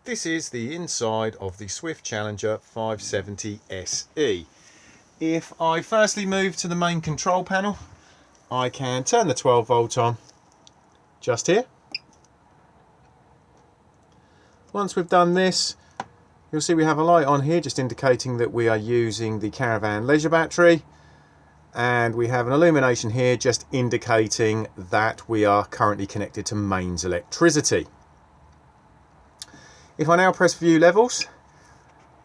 This is the inside of the Swift Challenger 570 SE. If I firstly move to the main control panel, I can turn the 12 volt on just here. Once we've done this, you'll see we have a light on here just indicating that we are using the Caravan leisure battery, and we have an illumination here just indicating that we are currently connected to mains electricity. If I now press view levels,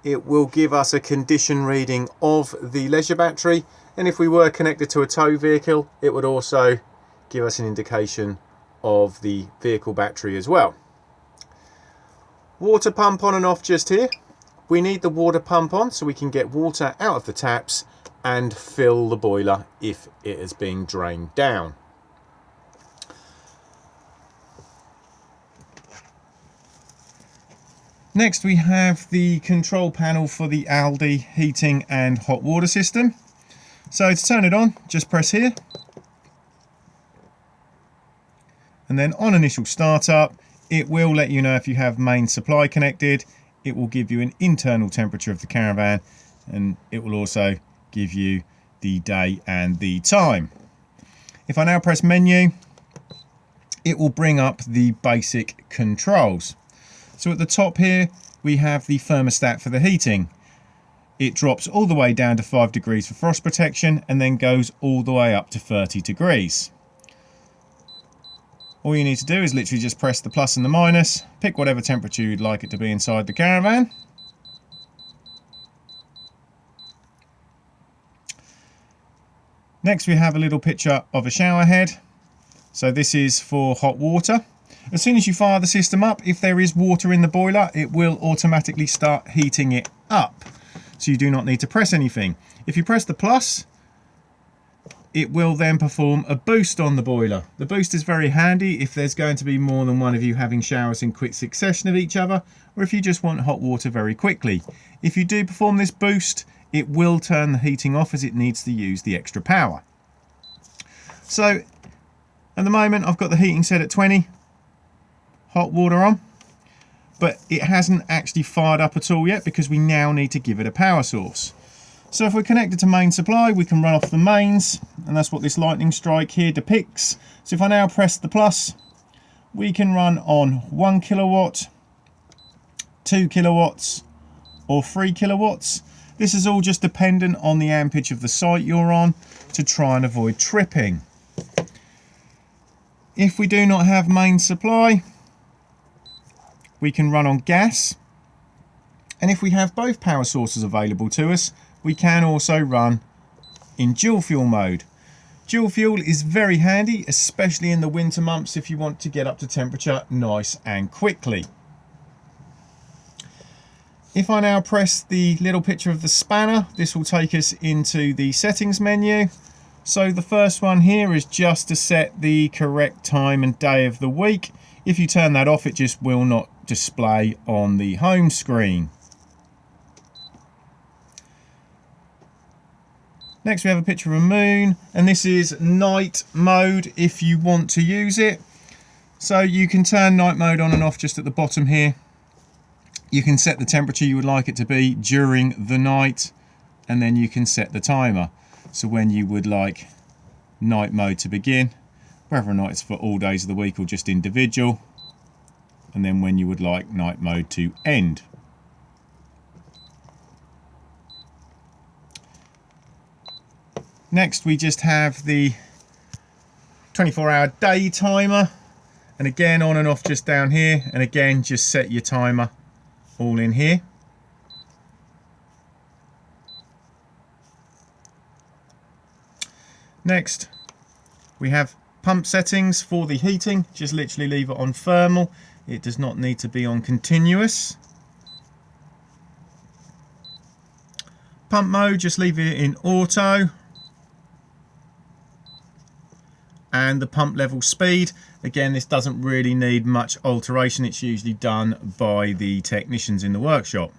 it will give us a condition reading of the leisure battery, and if we were connected to a tow vehicle, it would also give us an indication of the vehicle battery as well. Water pump on and off just here. We need the water pump on so we can get water out of the taps and fill the boiler if it is being drained down. Next we have the control panel for the Aldi heating and hot water system. So to turn it on, just press here. And then on initial startup, it will let you know if you have main supply connected. It will give you an internal temperature of the caravan, and it will also give you the day and the time. If I now press menu, it will bring up the basic controls. So at the top here, we have the thermostat for the heating. It drops all the way down to 5 degrees for frost protection and then goes all the way up to 30 degrees. All you need to do is literally just press the plus and the minus, pick whatever temperature you'd like it to be inside the caravan. Next we have a little picture of a shower head. So this is for hot water. As soon as you fire the system up, if there is water in the boiler, it will automatically start heating it up. So you do not need to press anything. If you press the plus, it will then perform a boost on the boiler. The boost is very handy if there's going to be more than one of you having showers in quick succession of each other, or if you just want hot water very quickly. If you do perform this boost, it will turn the heating off as it needs to use the extra power. So at the moment I've got the heating set at 20. Hot water on, but it hasn't actually fired up at all yet because we now need to give it a power source. So if we're connected to main supply, we can run off the mains, and that's what this lightning strike here depicts. So if I now press the plus, we can run on 1 kilowatt, 2 kilowatts, or 3 kilowatts. This is all just dependent on the ampage of the site you're on to try and avoid tripping. If we do not have main supply, we can run on gas, and if we have both power sources available to us, we can also run in dual fuel mode. Dual fuel is very handy, especially in the winter months if you want to get up to temperature nice and quickly. If I now press the little picture of the spanner, this will take us into the settings menu. So the first one here is just to set the correct time and day of the week. If you turn that off, it just will not display on the home screen. Next we have a picture of a moon, and this is night mode if you want to use it. So you can turn night mode on and off just at the bottom here. You can set the temperature you would like it to be during the night, and then you can set the timer. So when you would like night mode to begin, whether or not it's for all days of the week or just individual, and then when you would like night mode to end. Next we just have the 24-hour day timer, and again on and off just down here, and again just set your timer all in here. Next we have pump settings for the heating. Just literally leave it on thermal. It does not need to be on continuous. Pump mode, just leave it in auto. And the pump level speed, again, this doesn't really need much alteration. It's usually done by the technicians in the workshop.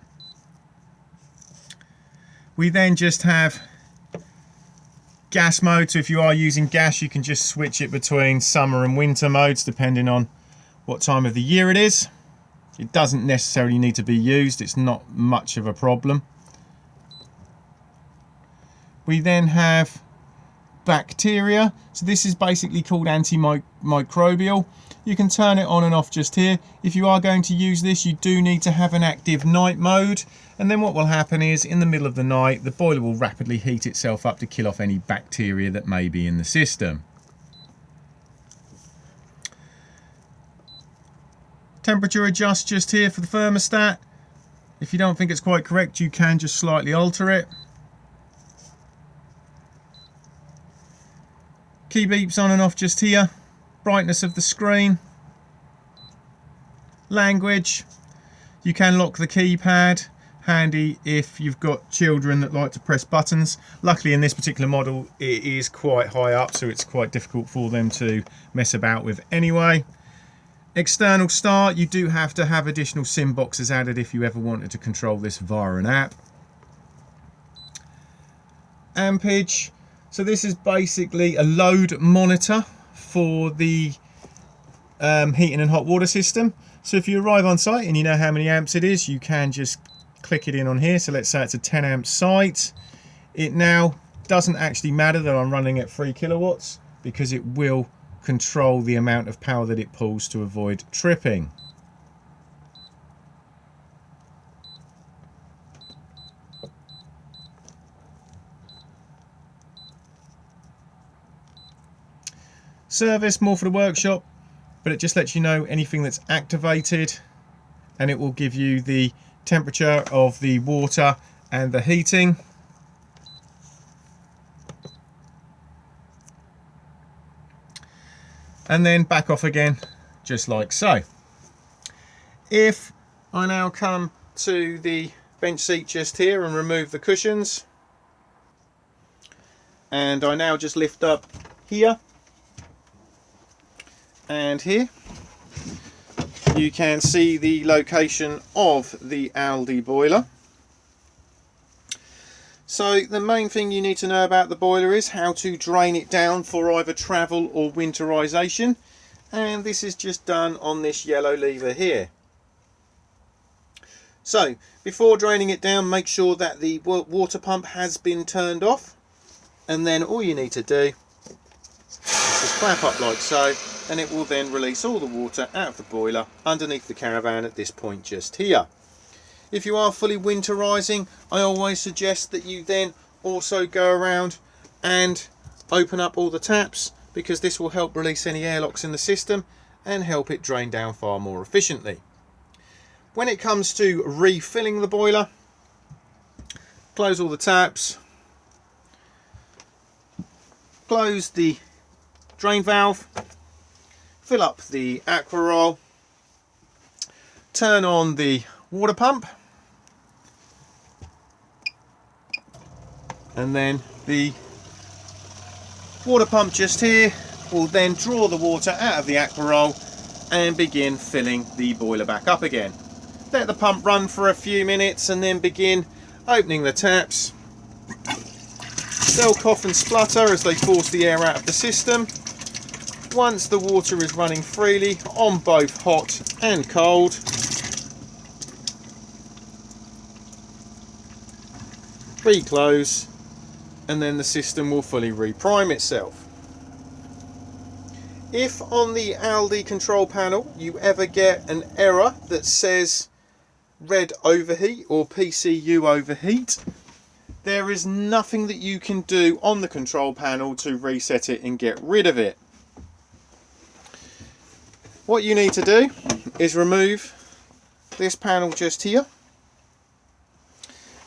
We then just have gas mode. So if you are using gas, you can just switch it between summer and winter modes depending on what time of the year it is. It doesn't necessarily need to be used, it's not much of a problem. We then have bacteria. So this is basically called antimicrobial. You can turn it on and off just here. If you are going to use this, you do need to have an active night mode. And then what will happen is in the middle of the night, the boiler will rapidly heat itself up to kill off any bacteria that may be in the system. Temperature adjust just here for the thermostat. If you don't think it's quite correct, you can just slightly alter it. Key beeps on and off just here. Brightness of the screen. Language. You can lock the keypad. Handy if you've got children that like to press buttons. Luckily in this particular model it is quite high up, so it's quite difficult for them to mess about with anyway. External start, you do have to have additional SIM boxes added if you ever wanted to control this via an app. Ampage. So this is basically a load monitor for the heating and hot water system. So if you arrive on site and you know how many amps it is, you can just click it in on here. So let's say it's a 10 amp site. It now doesn't actually matter that I'm running at 3 kilowatts because it will control the amount of power that it pulls to avoid tripping. Service, more for the workshop, but it just lets you know anything that's activated, and it will give you the temperature of the water and the heating. And then back off again, just like so. If I now come to the bench seat just here and remove the cushions, and I now just lift up here and here, you can see the location of the Aldi boiler. So the main thing you need to know about the boiler is how to drain it down for either travel or winterization, and this is just done on this yellow lever here. So before draining it down, make sure that the water pump has been turned off, and then all you need to do is just clap up like so, and it will then release all the water out of the boiler underneath the caravan at this point just here. If you are fully winterizing, I always suggest that you then also go around and open up all the taps, because this will help release any airlocks in the system and help it drain down far more efficiently. When it comes to refilling the boiler, close all the taps, close the drain valve, fill up the aqua roll, turn on the water pump, and then the water pump just here will then draw the water out of the aqua roll and begin filling the boiler back up again. Let the pump run for a few minutes and then begin opening the taps. They'll cough and splutter as they force the air out of the system. Once the water is running freely on both hot and cold, re-close, and then the system will fully reprime itself. If on the Aldi control panel you ever get an error that says red overheat or PCU overheat, there is nothing that you can do on the control panel to reset it and get rid of it. What you need to do is remove this panel just here,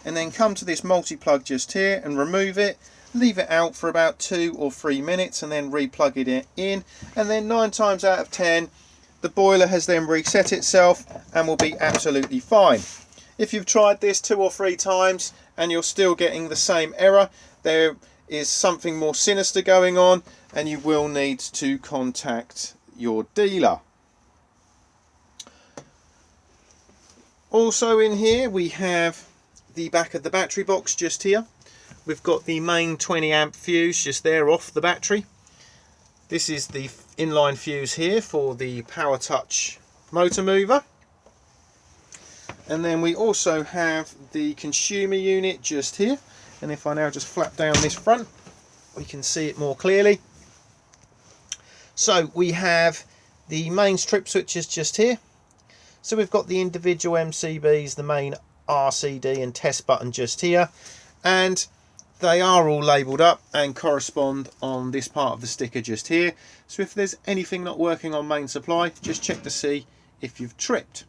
and then come to this multi-plug just here and remove it, leave it out for about 2 or 3 minutes and then re-plug it in, and then 9 times out of 10 the boiler has then reset itself and will be absolutely fine. If you've tried this 2 or 3 times and you're still getting the same error, there is something more sinister going on and you will need to contact your dealer. Also in here we have the back of the battery box just here. We've got the main 20 amp fuse just there off the battery. This is the inline fuse here for the Power Touch motor mover. And then we also have the consumer unit just here. And if I now just flap down this front, we can see it more clearly. So we have the main strip switches just here. So we've got the individual MCBs, the main RCD and test button just here. And they are all labelled up and correspond on this part of the sticker just here. So if there's anything not working on main supply, just check to see if you've tripped.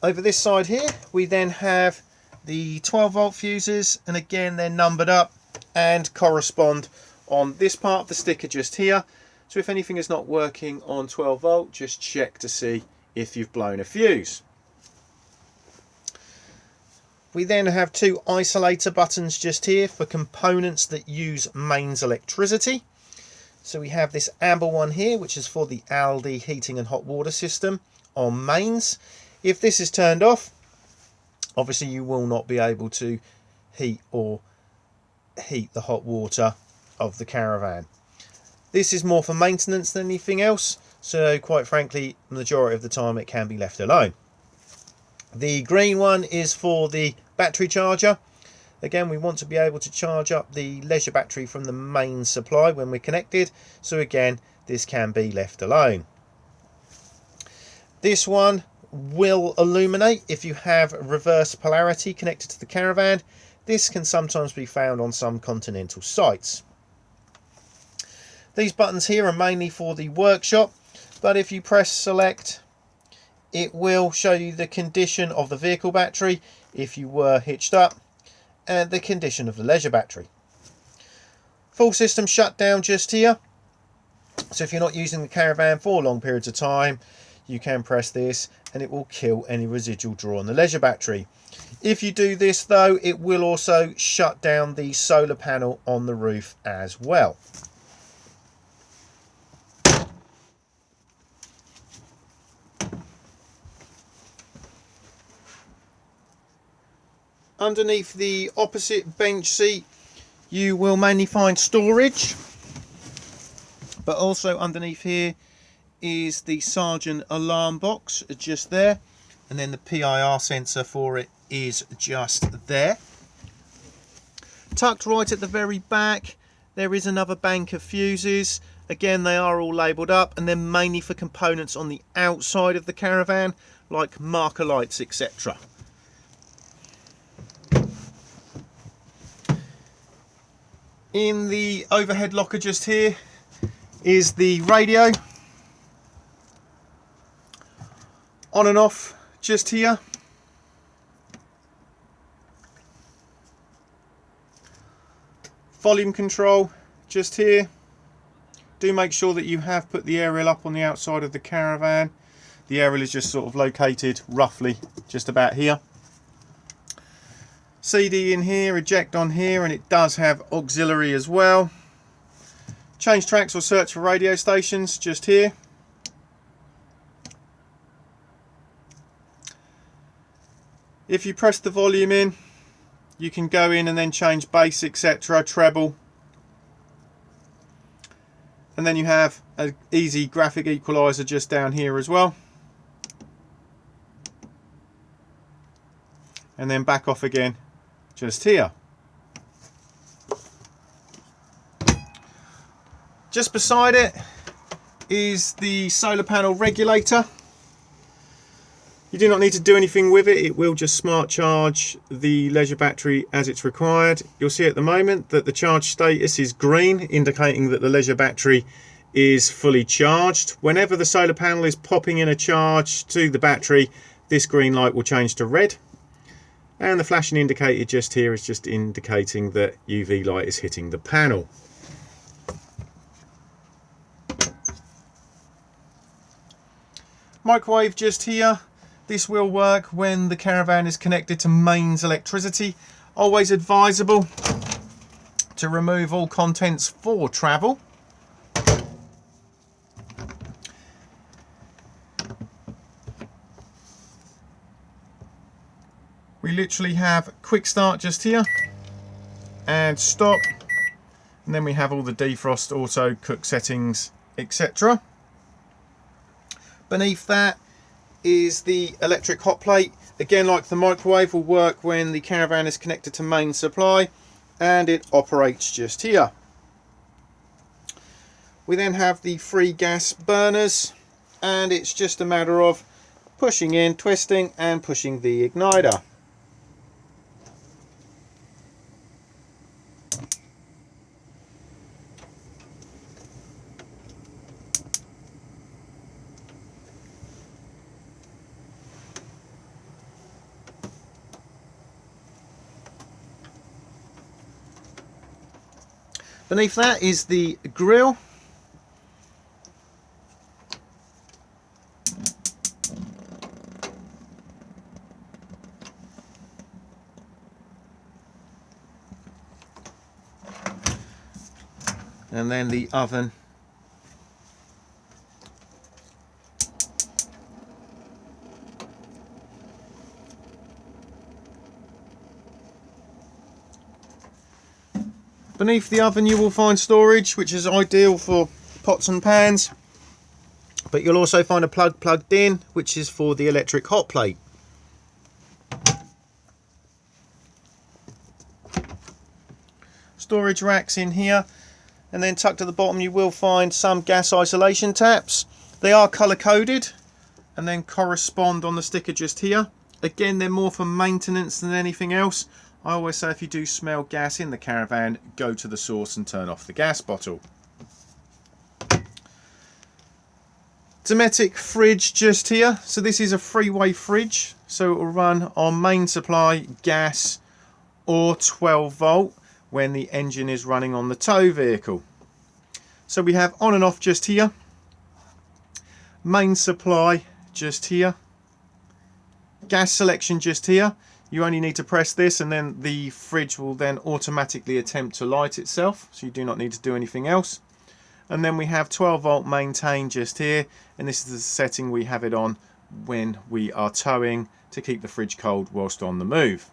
Over this side here, we then have the 12-volt fuses, and again they're numbered up and correspond on this part of the sticker just here. So if anything is not working on 12-volt, just check to see if you've blown a fuse. We then have two isolator buttons just here for components that use mains electricity. So we have this amber one here, which is for the Aldi heating and hot water system on mains. If this is turned off, obviously you will not be able to heat the hot water of the caravan. This is more for maintenance than anything else, so quite frankly, the majority of the time it can be left alone. The green one is for the battery charger. Again, we want to be able to charge up the leisure battery from the main supply when we're connected, so again, this can be left alone. This one will illuminate if you have reverse polarity connected to the caravan. This can sometimes be found on some continental sites. These buttons here are mainly for the workshop, but if you press select, it will show you the condition of the vehicle battery if you were hitched up, and the condition of the leisure battery. Full system shutdown just here. So if you're not using the caravan for long periods of time, you can press this and it will kill any residual draw on the leisure battery. If you do this though, it will also shut down the solar panel on the roof as well. Underneath the opposite bench seat, you will mainly find storage, but also underneath here is the Sergeant alarm box just there, and then the PIR sensor for it is just there. Tucked right at the very back, there is another bank of fuses. Again, they are all labelled up, and they're mainly for components on the outside of the caravan, like marker lights, etc. In the overhead locker just here is the radio. On and off just here. Volume control just here. Do make sure that you have put the aerial up on the outside of the caravan. The aerial is just sort of located roughly just about here. CD in here, eject on here, and it does have auxiliary as well. Change tracks or search for radio stations just here. If you press the volume in, you can go in and then change bass, etc., treble. And then you have an easy graphic equalizer just down here as well. And then back off again just here. Just beside it is the solar panel regulator. You do not need to do anything with it. It will just smart charge the leisure battery as it's required. You'll see at the moment that the charge status is green, indicating that the leisure battery is fully charged. Whenever the solar panel is popping in a charge to the battery, this green light will change to red. And the flashing indicator just here is just indicating that UV light is hitting the panel. Microwave just here. This will work when the caravan is connected to mains electricity. Always advisable to remove all contents for travel. We literally have quick start just here and stop, and then we have all the defrost, auto, cook settings, etc. Beneath that is the electric hot plate. Again, like the microwave, will work when the caravan is connected to main supply, and it operates just here. We then have the 3 gas burners, and it's just a matter of pushing in, twisting and pushing the igniter. Beneath that is the grill. And then the oven. Beneath the oven you will find storage, which is ideal for pots and pans, but you'll also find a plug plugged in, which is for the electric hot plate. Storage racks in here, and then tucked at the bottom you will find some gas isolation taps. They are colour coded and then correspond on the sticker just here. Again, they're more for maintenance than anything else. I always say if you do smell gas in the caravan, go to the source and turn off the gas bottle. Dometic fridge just here. So this is a 3-way fridge, so it will run on main supply, gas or 12 volt when the engine is running on the tow vehicle. So we have on and off just here, main supply just here, gas selection just here. You only need to press this and then the fridge will then automatically attempt to light itself, so you do not need to do anything else. And then we have 12 volt maintain just here, and this is the setting we have it on when we are towing to keep the fridge cold whilst on the move.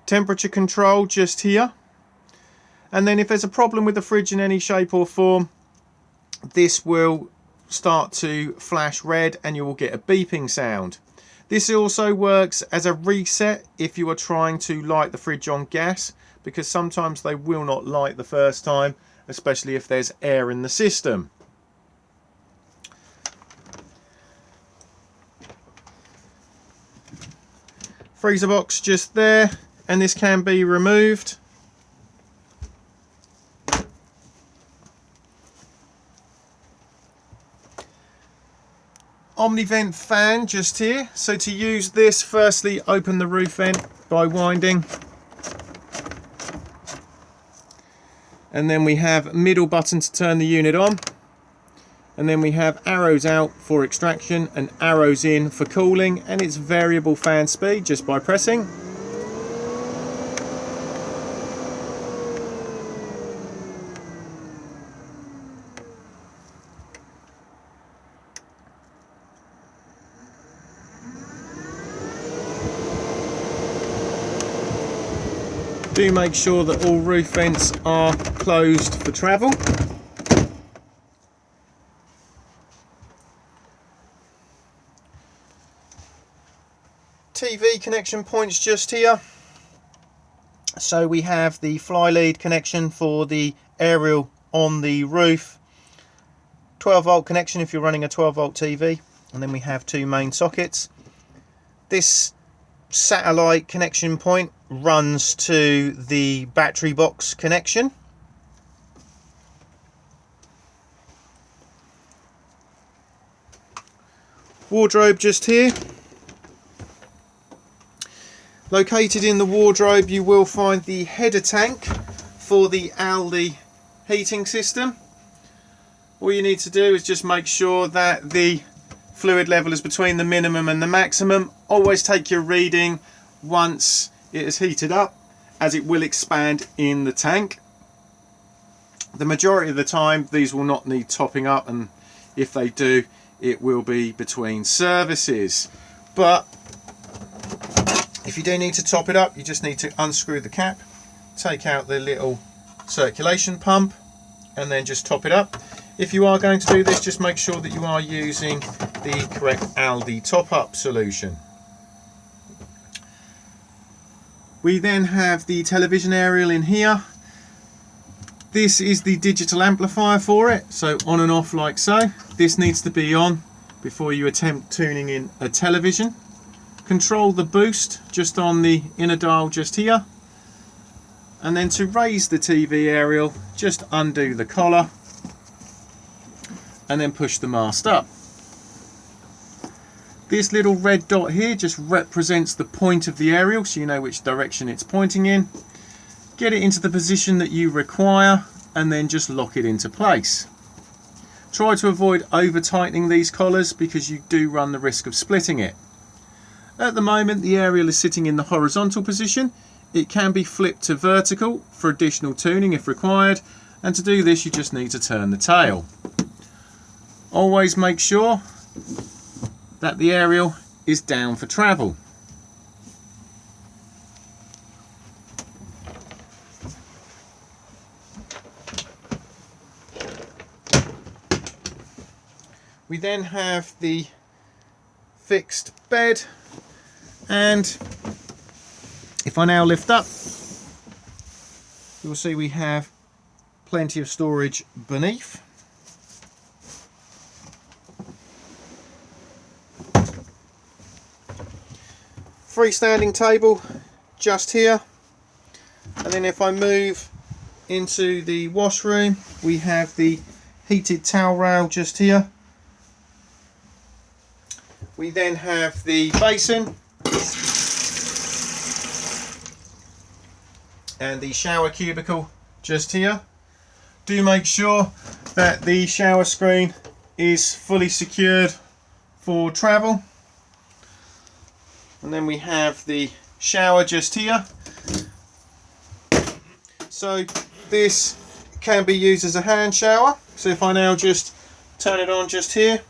Temperature control just here, and then if there's a problem with the fridge in any shape or form, this will start to flash red and you will get a beeping sound. This also works as a reset if you are trying to light the fridge on gas, because sometimes they will not light the first time, especially if there's air in the system. Freezer box just there, and this can be removed. Omnivent fan just here. So to use this, firstly open the roof vent by winding, and then we have middle button to turn the unit on, and then we have arrows out for extraction and arrows in for cooling, and it's variable fan speed just by pressing. Do make sure that all roof vents are closed for travel. TV connection points just here. So we have the fly lead connection for the aerial on the roof, 12 volt connection if you're running a 12 volt TV, and then we have 2 main sockets. This satellite connection point runs to the battery box connection. Wardrobe just here. Located in the wardrobe you will find the header tank for the Aldi heating system. All you need to do is just make sure that the fluid level is between the minimum and the maximum. Always take your reading once it is heated up, as it will expand in the tank. The majority of the time these will not need topping up, and if they do, it will be between services. But if you do need to top it up, you just need to unscrew the cap, take out the little circulation pump, and then just top it up. If you are going to do this, just make sure that you are using the correct Aldi top-up solution. We then have the television aerial in here. This is the digital amplifier for it, so on and off like so. This needs to be on before you attempt tuning in a television. Control the boost just on the inner dial just here. And then to raise the TV aerial, just undo the collar and then push the mast up. This little red dot here just represents the point of the aerial, so you know which direction it's pointing in. Get it into the position that you require and then just lock it into place. Try to avoid over tightening these collars because you do run the risk of splitting it. At the moment the aerial is sitting in the horizontal position. It can be flipped to vertical for additional tuning if required, and to do this you just need to turn the tail. Always make sure that the aerial is down for travel. We then have the fixed bed, and if I now lift up, you'll see we have plenty of storage beneath. Freestanding table just here, and then if I move into the washroom, we have the heated towel rail just here. We then have the basin and the shower cubicle just here. Do make sure that the shower screen is fully secured for travel. And then we have the shower just here. So this can be used as a hand shower. So if I now just turn it on just here,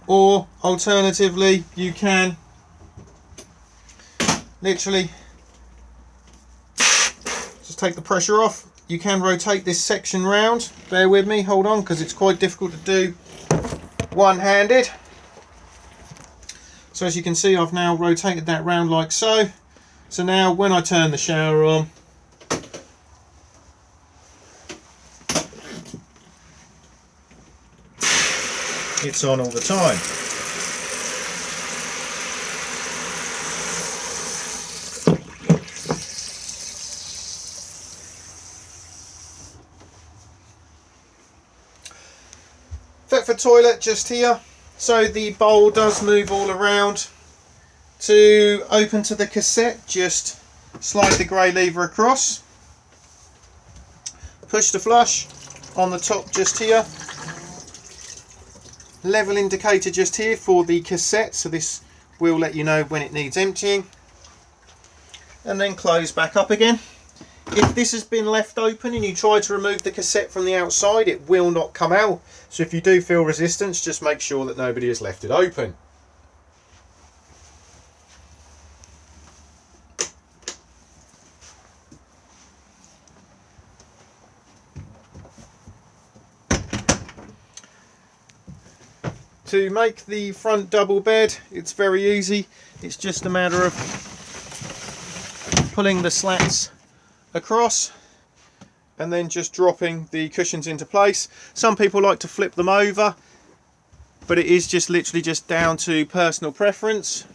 or alternatively you can literally just take the pressure off. You can rotate this section round. Bear with me, hold on, because it's quite difficult to do one-handed. So as you can see, I've now rotated that round like so. So now when I turn the shower on, it's on all the time. Thetford toilet just here. So the bowl does move all around. To open to the cassette, just slide the grey lever across. Push to flush on the top just here. Level indicator just here for the cassette, so this will let you know when it needs emptying. And then close back up again. If this has been left open and you try to remove the cassette from the outside, it will not come out. So if you do feel resistance, just make sure that nobody has left it open. To make the front double bed, it's very easy. It's just a matter of pulling the slats across and then just dropping the cushions into place. Some people like to flip them over, but it is just literally just down to personal preference.